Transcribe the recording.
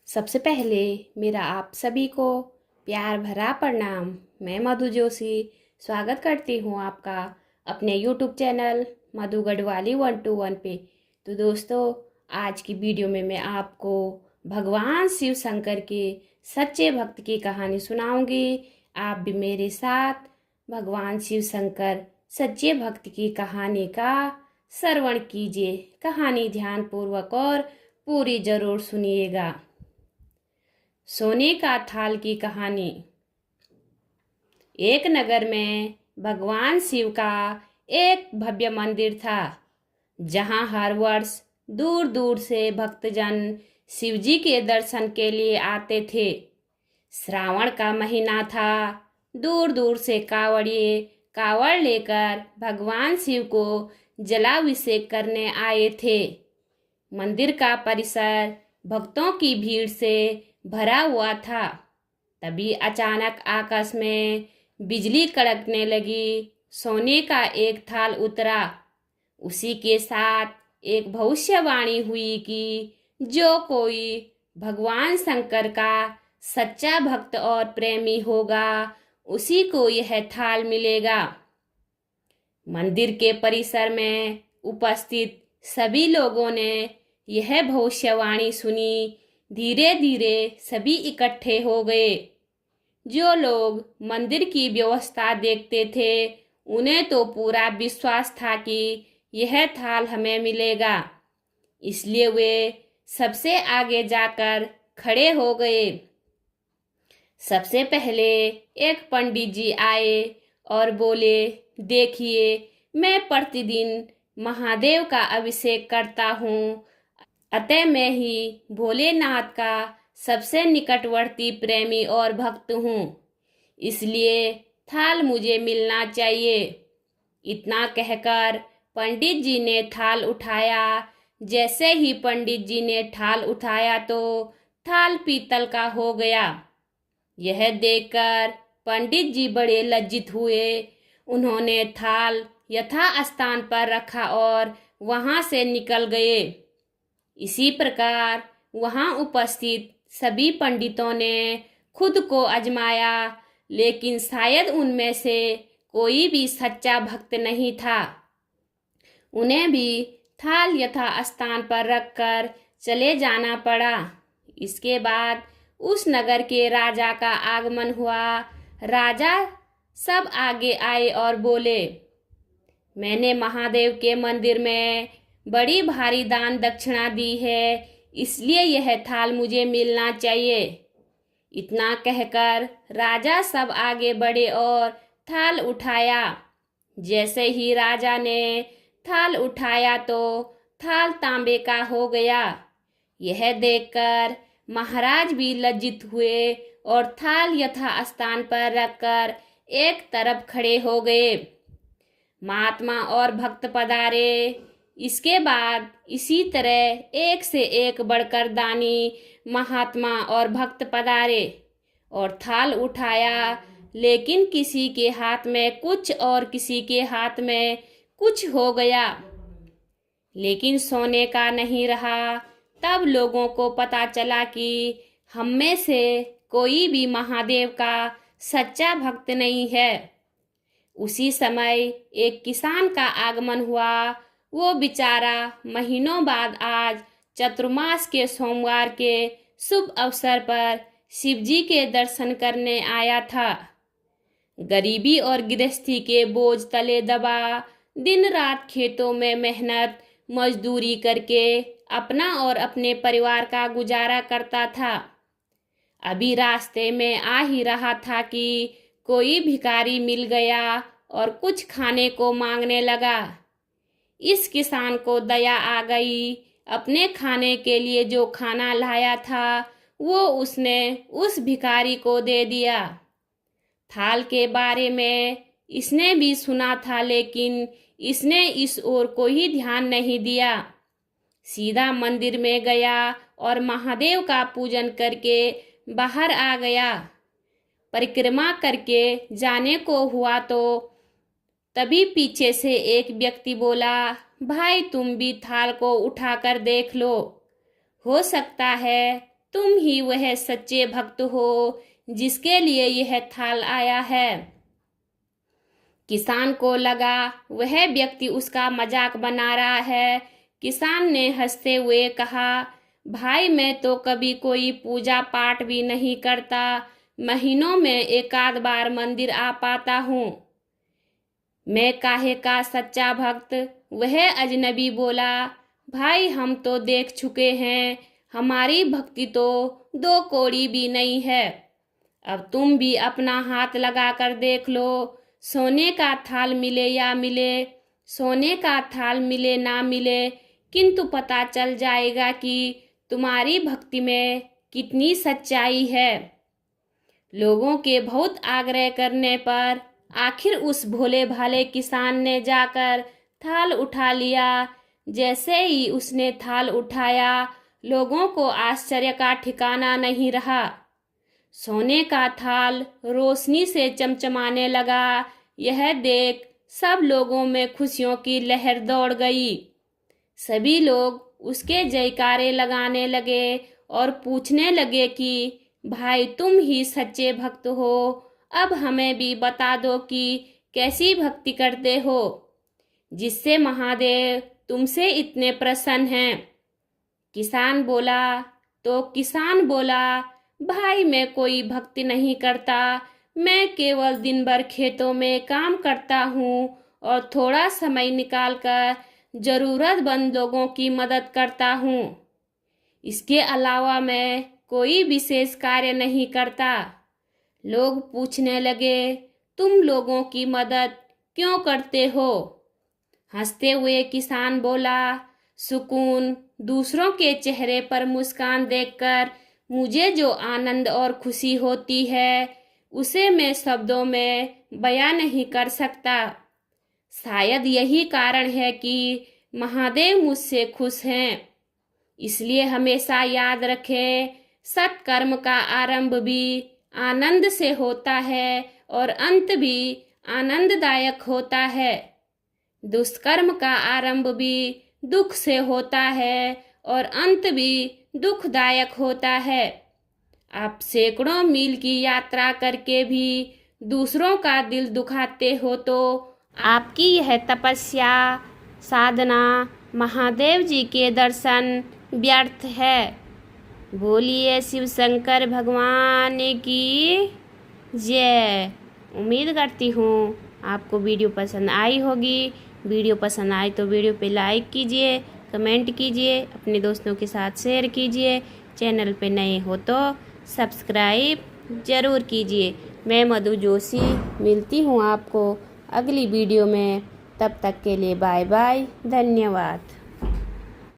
सबसे पहले मेरा आप सभी को प्यार भरा प्रणाम। मैं मधु जोशी स्वागत करती हूँ आपका अपने यूट्यूब चैनल मधु गढ़वाली 121 पे। तो दोस्तों, आज की वीडियो में मैं आपको भगवान शिव शंकर के सच्चे भक्त की कहानी सुनाऊंगी। आप भी मेरे साथ भगवान शिव शंकर सच्चे भक्त की कहानी का श्रवण कीजिए। कहानी ध्यानपूर्वक और पूरी जरूर सुनिएगा। सोने का थाल की कहानी। एक नगर में भगवान शिव का एक भव्य मंदिर था, जहां हर वर्ष दूर दूर से भक्तजन शिव जी के दर्शन के लिए आते थे। श्रावण का महीना था। दूर दूर से कावड़िए कावड़ लेकर भगवान शिव को जलाभिषेक करने आए थे। मंदिर का परिसर भक्तों की भीड़ से भरा हुआ था। तभी अचानक आकाश में बिजली कड़कने लगी। सोने का एक थाल उतरा। उसी के साथ एक भविष्यवाणी हुई कि जो कोई भगवान शंकर का सच्चा भक्त और प्रेमी होगा, उसी को यह थाल मिलेगा। मंदिर के परिसर में उपस्थित सभी लोगों ने यह भविष्यवाणी सुनी। धीरे धीरे सभी इकट्ठे हो गए। जो लोग मंदिर की व्यवस्था देखते थे, उन्हें तो पूरा विश्वास था कि यह थाल हमें मिलेगा। इसलिए वे सबसे आगे जाकर खड़े हो गए। सबसे पहले एक पंडित जी आए और बोले, देखिए, मैं प्रतिदिन महादेव का अभिषेक करता हूँ, अतः मैं ही भोलेनाथ का सबसे निकटवर्ती प्रेमी और भक्त हूँ, इसलिए थाल मुझे मिलना चाहिए। इतना कहकर पंडित जी ने थाल उठाया। जैसे ही पंडित जी ने थाल उठाया तो थाल पीतल का हो गया। यह देखकर पंडित जी बड़े लज्जित हुए। उन्होंने थाल यथास्थान पर रखा और वहां से निकल गए। इसी प्रकार वहां उपस्थित सभी पंडितों ने खुद को आजमाया, लेकिन शायद उनमें से कोई भी सच्चा भक्त नहीं था। उन्हें भी थाल यथास्थान पर रखकर चले जाना पड़ा। इसके बाद उस नगर के राजा का आगमन हुआ। राजा सब आगे आए और बोले, मैंने महादेव के मंदिर में बड़ी भारी दान दक्षिणा दी है, इसलिए यह थाल मुझे मिलना चाहिए। इतना कहकर राजा सब आगे बढ़े और थाल उठाया। जैसे ही राजा ने थाल उठाया तो थाल तांबे का हो गया। यह देखकर महाराज भी लज्जित हुए और थाल यथास्थान पर रखकर एक तरफ खड़े हो गए। महात्मा और भक्त पधारे। इसके बाद इसी तरह एक से एक बढ़कर दानी महात्मा और भक्त पधारे और थाल उठाया, लेकिन किसी के हाथ में कुछ और किसी के हाथ में कुछ हो गया, लेकिन सोने का नहीं रहा। तब लोगों को पता चला कि हम में से कोई भी महादेव का सच्चा भक्त नहीं है। उसी समय एक किसान का आगमन हुआ। वो बेचारा महीनों बाद आज चतुर्मास के सोमवार के शुभ अवसर पर शिव जी के दर्शन करने आया था। गरीबी और गृहस्थी के बोझ तले दबा दिन रात खेतों में मेहनत मजदूरी करके अपना और अपने परिवार का गुजारा करता था। अभी रास्ते में आ ही रहा था कि कोई भिखारी मिल गया और कुछ खाने को मांगने लगा। इस किसान को दया आ गई। अपने खाने के लिए जो खाना लाया था वो उसने उस भिखारी को दे दिया। थाल के बारे में इसने भी सुना था, लेकिन इसने इस ओर कोई ध्यान नहीं दिया। सीधा मंदिर में गया और महादेव का पूजन करके बाहर आ गया। परिक्रमा करके जाने को हुआ तो तभी पीछे से एक व्यक्ति बोला, भाई तुम भी थाल को उठाकर देख लो, हो सकता है तुम ही वह सच्चे भक्त हो जिसके लिए यह थाल आया है। किसान को लगा वह व्यक्ति उसका मजाक बना रहा है। किसान ने हंसते हुए कहा, भाई मैं तो कभी कोई पूजा पाठ भी नहीं करता, महीनों में एक आध बार मंदिर आ पाता हूँ। मैं काहे का सच्चा भक्त? वह अजनबी बोला, भाई हम तो देख चुके हैं, हमारी भक्ति तो 2 कौड़ी भी नहीं है। अब तुम भी अपना हाथ लगा कर देख लो, सोने का थाल मिले या मिले, सोने का थाल मिले ना मिले, किंतु पता चल जाएगा कि तुम्हारी भक्ति में कितनी सच्चाई है। लोगों के बहुत आग्रह करने पर आखिर उस भोले भाले किसान ने जाकर थाल उठा लिया। जैसे ही उसने थाल उठाया, लोगों को आश्चर्य का ठिकाना नहीं रहा। सोने का थाल रोशनी से चमचमाने लगा। यह देख सब लोगों में खुशियों की लहर दौड़ गई। सभी लोग उसके जयकारे लगाने लगे और पूछने लगे कि भाई तुम ही सच्चे भक्त हो, अब हमें भी बता दो कि कैसी भक्ति करते हो जिससे महादेव तुमसे इतने प्रसन्न हैं। किसान बोला, भाई मैं कोई भक्ति नहीं करता, मैं केवल दिन भर खेतों में काम करता हूँ और थोड़ा समय निकालकर जरूरतमंद लोगों की मदद करता हूँ। इसके अलावा मैं कोई विशेष कार्य नहीं करता। लोग पूछने लगे, तुम लोगों की मदद क्यों करते हो? हंसते हुए किसान बोला, सुकून, दूसरों के चेहरे पर मुस्कान देखकर मुझे जो आनंद और खुशी होती है उसे मैं शब्दों में बयां नहीं कर सकता। शायद यही कारण है कि महादेव मुझसे खुश हैं। इसलिए हमेशा याद रखें, सत्कर्म का आरंभ भी आनंद से होता है और अंत भी आनंददायक होता है। दुष्कर्म का आरंभ भी दुख से होता है और अंत भी दुखदायक होता है। आप सैकड़ों मील की यात्रा करके भी दूसरों का दिल दुखाते हो तो आपकी यह तपस्या, साधना, महादेव जी के दर्शन व्यर्थ है। बोलिए शिव शंकर भगवान की जय। उम्मीद करती हूँ आपको वीडियो पसंद आई होगी। वीडियो पसंद आए तो वीडियो पे लाइक कीजिए, कमेंट कीजिए, अपने दोस्तों के साथ शेयर कीजिए। चैनल पे नए हो तो सब्सक्राइब ज़रूर कीजिए। मैं मधु जोशी मिलती हूँ आपको अगली वीडियो में। तब तक के लिए बाय बाय, धन्यवाद।